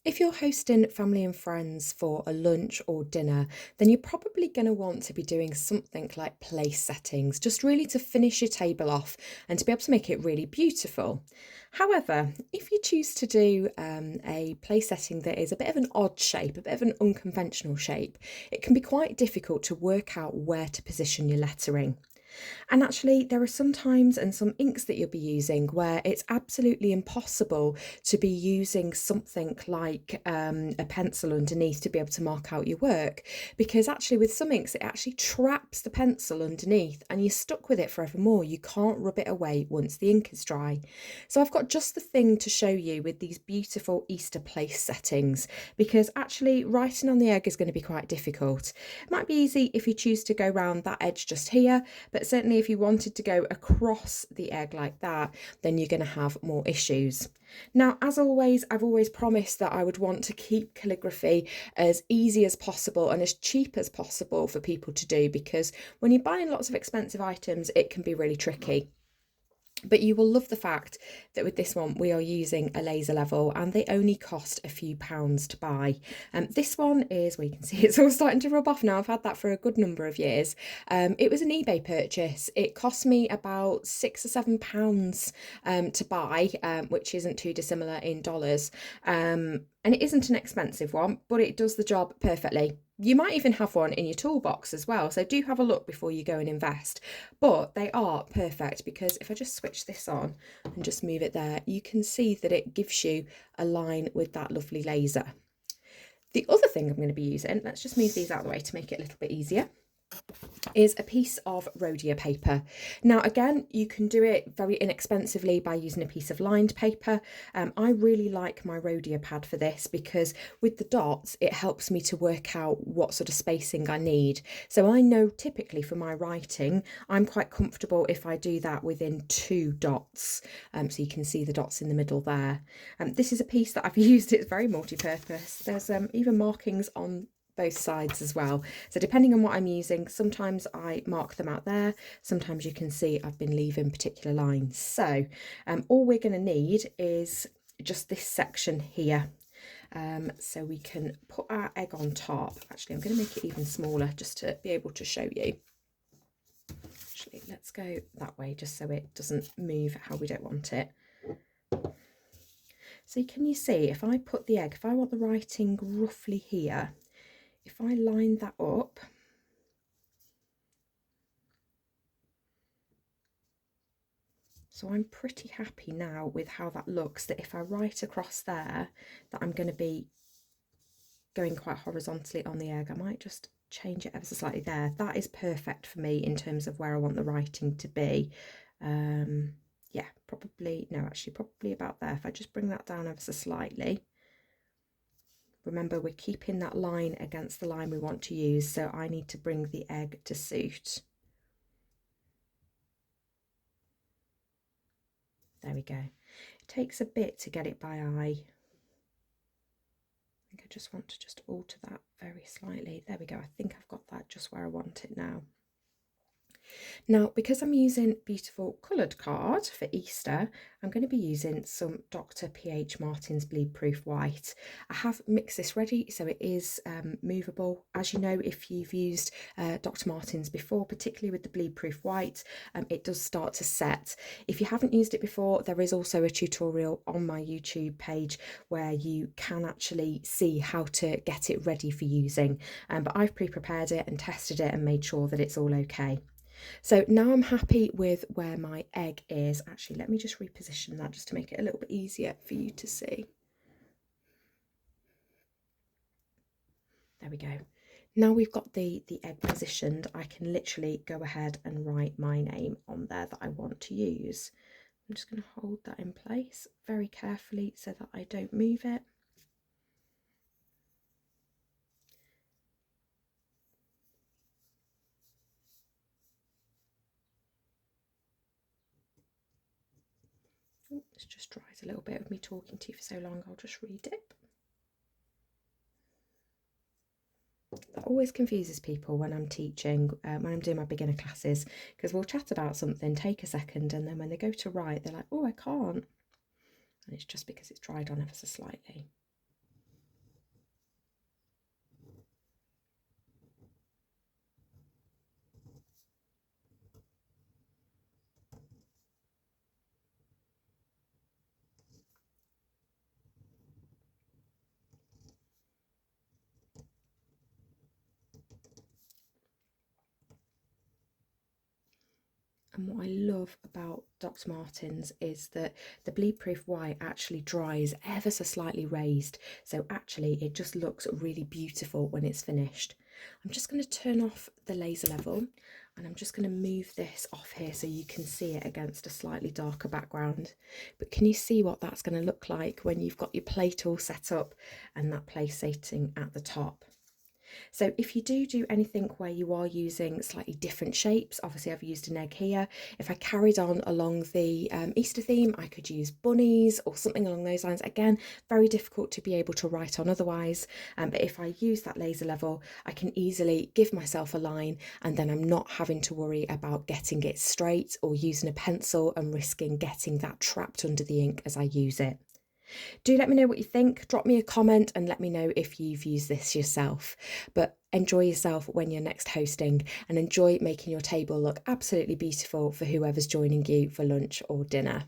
If you're hosting family and friends for a lunch or dinner, then you're probably going to want to be doing something like place settings, just really to finish your table off and to be able to make it really beautiful. However, if you choose to do a place setting that is a bit of an odd shape, a bit of an unconventional shape, it can be quite difficult to work out where to position your lettering. And actually, there are some times and some inks that you'll be using where it's absolutely impossible to be using something like a pencil underneath to be able to mark out your work. Because actually, with some inks, it actually traps the pencil underneath and you're stuck with it forevermore. You can't rub it away once the ink is dry. So I've got just the thing to show you with these beautiful Easter place settings, because actually writing on the egg is going to be quite difficult. It might be easy if you choose to go round that edge just here, but certainly if you wanted to go across the egg like that, then you're going to have more issues. Now, as always, I've always promised that I would want to keep calligraphy as easy as possible and as cheap as possible for people to do, because when you're buying lots of expensive items, it can be really tricky. But you will love the fact that with this one we are using a laser level and they only cost a few pounds to buy. This one is, well, you can see it's all starting to rub off now. I've had that for a good number of years. It was an eBay purchase. It cost me about £6 or £7 to buy, which isn't too dissimilar in dollars. And it isn't an expensive one, but it does the job perfectly. You might even have one in your toolbox as well, so do have a look before you go and invest. But they are perfect, because if I just switch this on and just move it there, you can see that it gives you a line with that lovely laser. The other thing I'm going to be using, let's just move these out of the way to make it a little bit easier, is a piece of rhodia paper. Now again, you can do it very inexpensively by using a piece of lined paper. I really like my rhodia pad for this because with the dots it helps me to work out what sort of spacing I need. So I know typically for my writing I'm quite comfortable if I do that within 2 dots. So you can see the dots in the middle there. This is a piece that I've used, it's very multi-purpose. There's even markings on both sides as well. So depending on what I'm using, sometimes I mark them out there, sometimes you can see I've been leaving particular lines. So all we're going to need is just this section here. So we can put our egg on top. Actually, I'm going to make it even smaller just to be able to show you. Actually, let's go that way just so it doesn't move how we don't want it. So can you see, if I put the egg, if I want the writing roughly here, if I line that up, so I'm pretty happy now with how that looks, that if I write across there, that I'm going to be going quite horizontally on the egg. I might just change it ever so slightly there. That is perfect for me in terms of where I want the writing to be. Yeah, probably, no, actually probably about there. If I just bring that down ever so slightly. Remember, we're keeping that line against the line we want to use, so I need to bring the egg to suit. There we go. It takes a bit to get it by eye. I think I just want to just alter that very slightly. There we go. I think I've got that just where I want it now. Now, because I'm using beautiful coloured card for Easter, I'm going to be using some Dr. P.H. Martin's Bleed Proof White. I have mixed this ready, so it is movable. As you know, if you've used Dr. Martin's before, particularly with the Bleed Proof White, it does start to set. If you haven't used it before, there is also a tutorial on my YouTube page where you can actually see how to get it ready for using. But I've pre-prepared it and tested it and made sure that it's all okay. So now I'm happy with where my egg is. Actually, let me just reposition that just to make it a little bit easier for you to see. There we go. Now we've got the egg positioned, I can literally go ahead and write my name on there that I want to use. I'm just going to hold that in place very carefully so that I don't move it. Oh, this just dries a little bit of me talking to you for so long, I'll just redip. That always confuses people when I'm teaching, when I'm doing my beginner classes, because we'll chat about something, take a second, and then when they go to write, they're like, oh, I can't. And it's just because it's dried on ever so slightly. And what I love about Dr. Martens is that the bleed proof white actually dries ever so slightly raised. So actually it just looks really beautiful when it's finished. I'm just going to turn off the laser level and I'm just going to move this off here so you can see it against a slightly darker background. But can you see what that's going to look like when you've got your plate all set up and that place setting at the top? So if you do anything where you are using slightly different shapes, obviously I've used an egg here. If I carried on along the Easter theme, I could use bunnies or something along those lines. Again, very difficult to be able to write on otherwise. But if I use that laser level, I can easily give myself a line and then I'm not having to worry about getting it straight or using a pencil and risking getting that trapped under the ink as I use it. Do let me know what you think. Drop me a comment and let me know if you've used this yourself. But enjoy yourself when you're next hosting and enjoy making your table look absolutely beautiful for whoever's joining you for lunch or dinner.